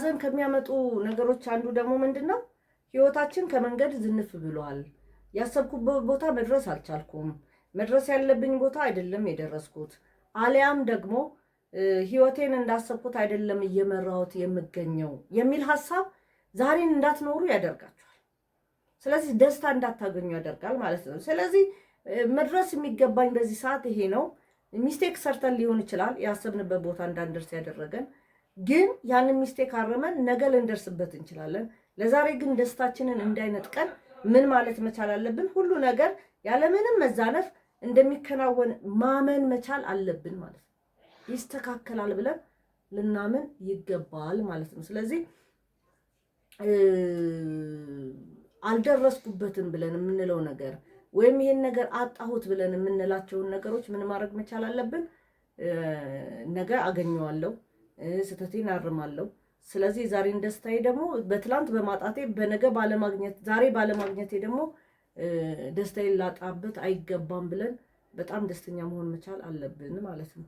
ሀዘን ከሚያመጡ ነገሮች አንዱ ደግሞ ምንድነው? ህይወታችን ከመንገድ ዝንፍ ብሏል። ያሰብኩበት ቦታ መድረስ አልቻልኩም። መድረስ ያለብኝ ቦታ አይደለም የደረስኩት። አሊያም ደግሞ ህይወቴን እንዳሰብኩት አይደለም እየመራሁት የምገኘው የሚል ሐሳብ ዛሬን እንዳትኖሩ ያደርጋችኋል። ስለዚህ ደስታ እንዳታገኙ ያደርጋል ማለት ነው። ስለዚህ መድረስ የሚገባኝ በዚህ ሰዓት ይሄ ነው። ሚስቴክ ሰርተን ሊሆን ይችላል ያሰብንበት ቦታ እንዳንደርስ ያደረገን፣ ግን ያንን ሚስቴክ አረመን ነገ ልንደርስበት እንችላለን። ለዛሬ ግን ደስታችንን እንዳይነጥቀን ምን ማለት መቻል አለብን? ሁሉ ነገር ያለምንም መዛነፍ እንደሚከናወን ማመን መቻል አለብን ማለት ነው። ይስተካከላል ብለን ልናምን ይገባል ማለት ነው። ስለዚህ አልደረስኩበትም ብለን የምንለው ነገር ወይም ይሄን ነገር አጣሁት ብለን የምንላቸውን ነገሮች ምን ማድረግ መቻል አለብን? ነገ አገኘዋለሁ፣ ስህተቴን አርማለሁ። ስለዚህ ዛሬን ደስታዬ ደግሞ በትላንት በማጣቴ በነገ ባለማግኘት ዛሬ ባለማግኘቴ ደግሞ ደስታዬን ላጣበት አይገባም ብለን በጣም ደስተኛ መሆን መቻል አለብን ማለት ነው።